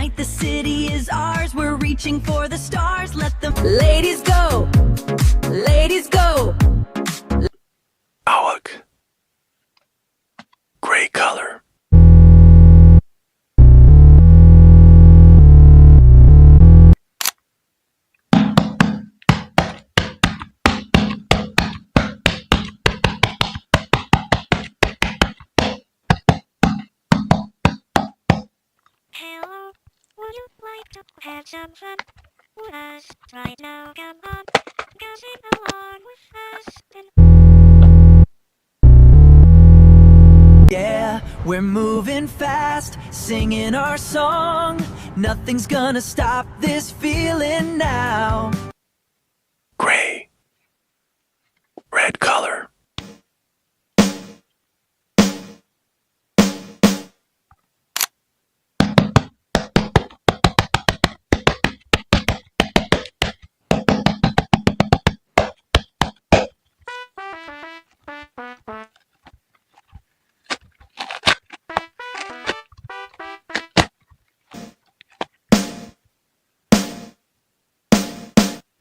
Tonight the city is ours. We're reaching for the stars. Let the ladies go. Ladies go. Awak. Gray color. Hello, would you like to have some fun with us right now? Come on, sing along with us. Yeah, we're moving fast, singing our song. Nothing's gonna stop this feeling now. Gray. Red color.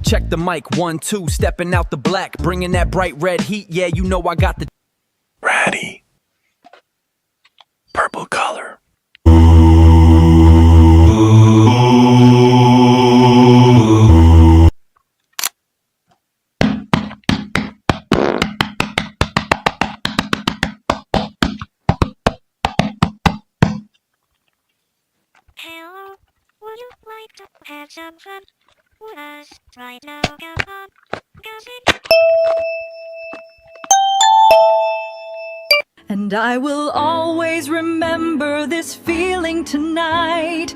Check the mic, 1, 2, stepping out the black, bringing that bright red heat, yeah, you know I got the Ratty. Purple color. Hello, would you like to have some fun with us right now? Come on, sing. And I will always remember this feeling tonight.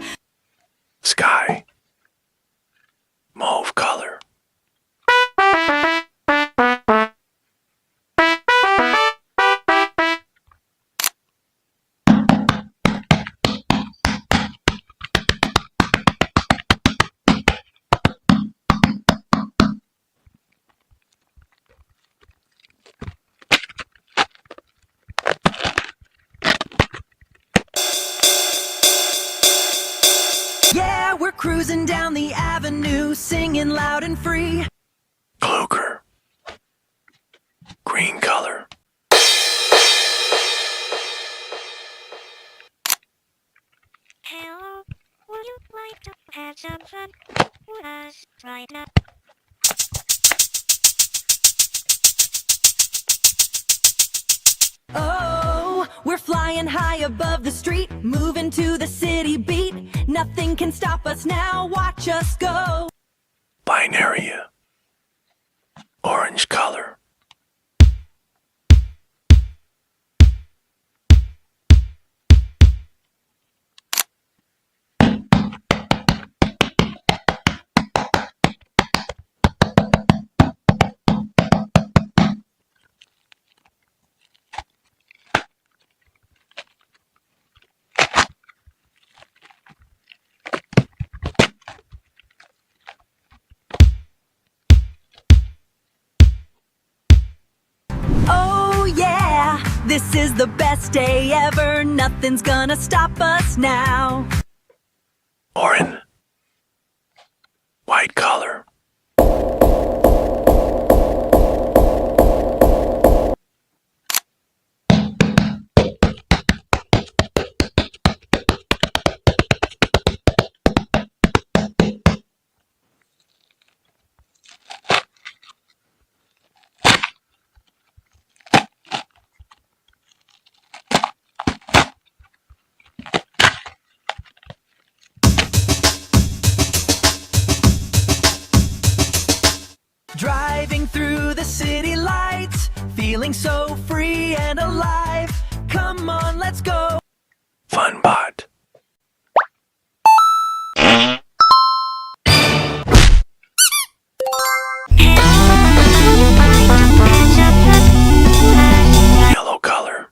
Sky. Mauve color. Yeah, we're cruising down the avenue, singing loud and free. Cloaker. Green color. Hello, would you like to have some fun with us right now? Oh, we're flying high above the street, moving to the city beat. Nothing can stop us now, watch us go. Binaria. Orange color. Oh yeah, this is the best day ever. Nothing's gonna stop us now. Orange. White color. Driving through the city lights, feeling so free and alive. Come on, let's go. Funbot. Yellow color.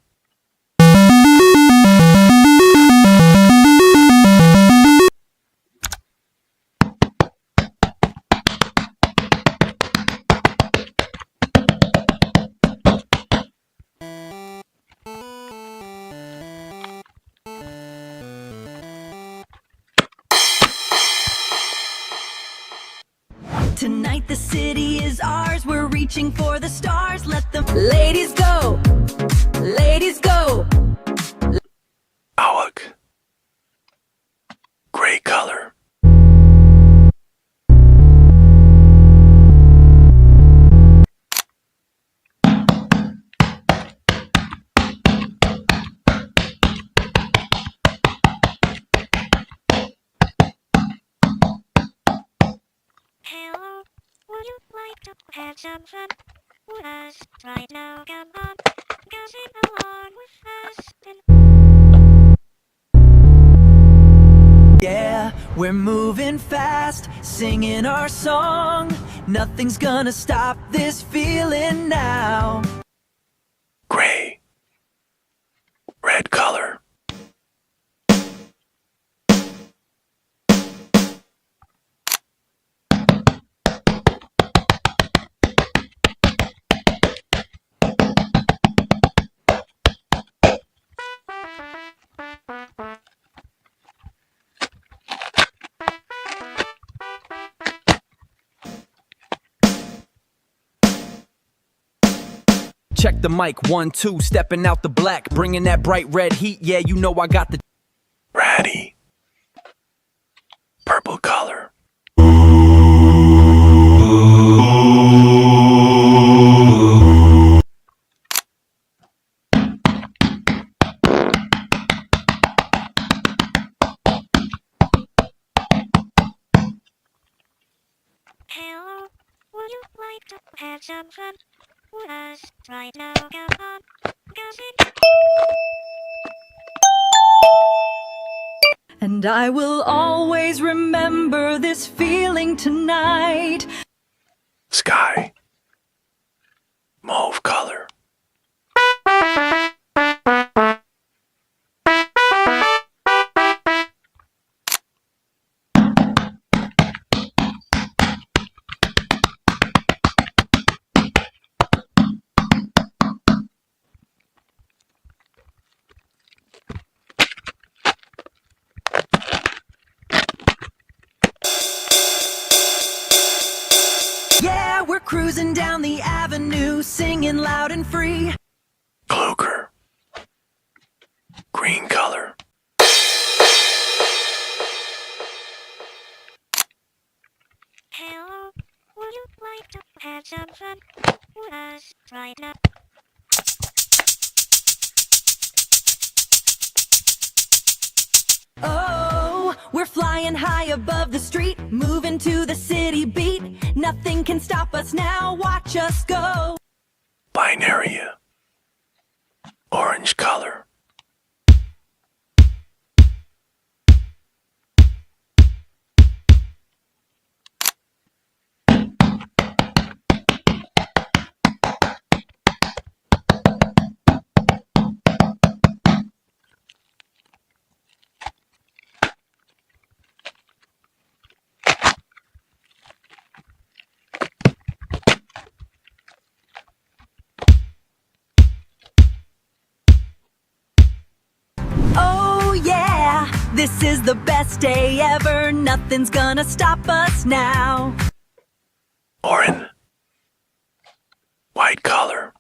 Tonight the city is ours. We're reaching for the stars. Let the ladies go. Ladies go. Awak. Gray color. Hello, would you like to have some fun with us right now? Come on, go sing along with us. Yeah, we're moving fast, singing our song. Nothing's gonna stop this feeling now. Gray. Red color. Check the mic, 1, 2, stepping out the black, bringing that bright red heat. Yeah, you know I got the Ratty. Purple color. Hello, would you like to have some fun with us right now? Come on, go sing. And I will always remember this feeling tonight. Sky. Mauve color. Yeah, we're cruising down the avenue, singing loud and free. Cloaker. Green color. Hello, would you like to have some fun with us right now? Oh, we're flying high above the street, moving to the city beat. Nothing can stop us now, watch us go. Binaria. Orange color. Oh yeah, this is the best day ever. Nothing's gonna stop us now. Orange. White color.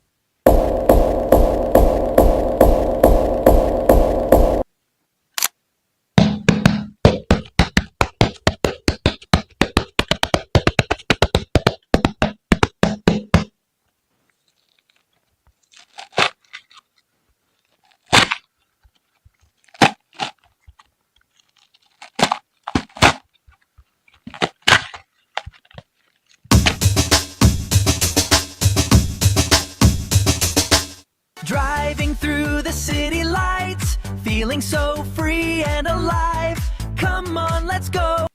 Driving through the city lights, feeling so free and alive. Come on, let's go.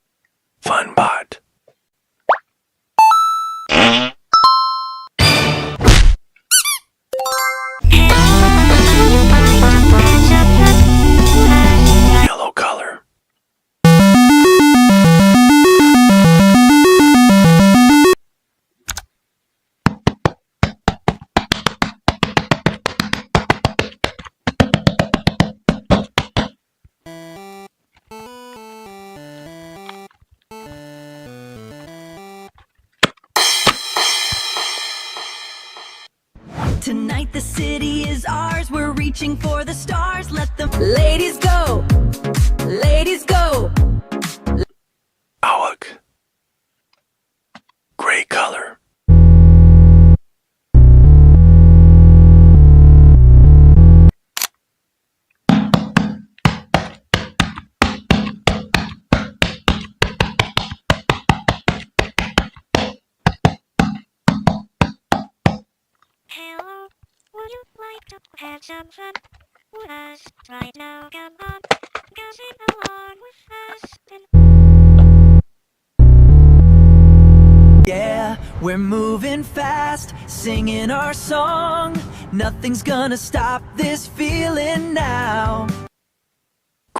Fun bot. Yellow color. Tonight the city is ours. We're reaching for the stars. Let the ladies go. Ladies go. Awak. Gray color. Hello, would you like to have some fun with us right now? Come on, go sing along with us. Yeah, we're moving fast, singing our song. Nothing's gonna stop this feeling now.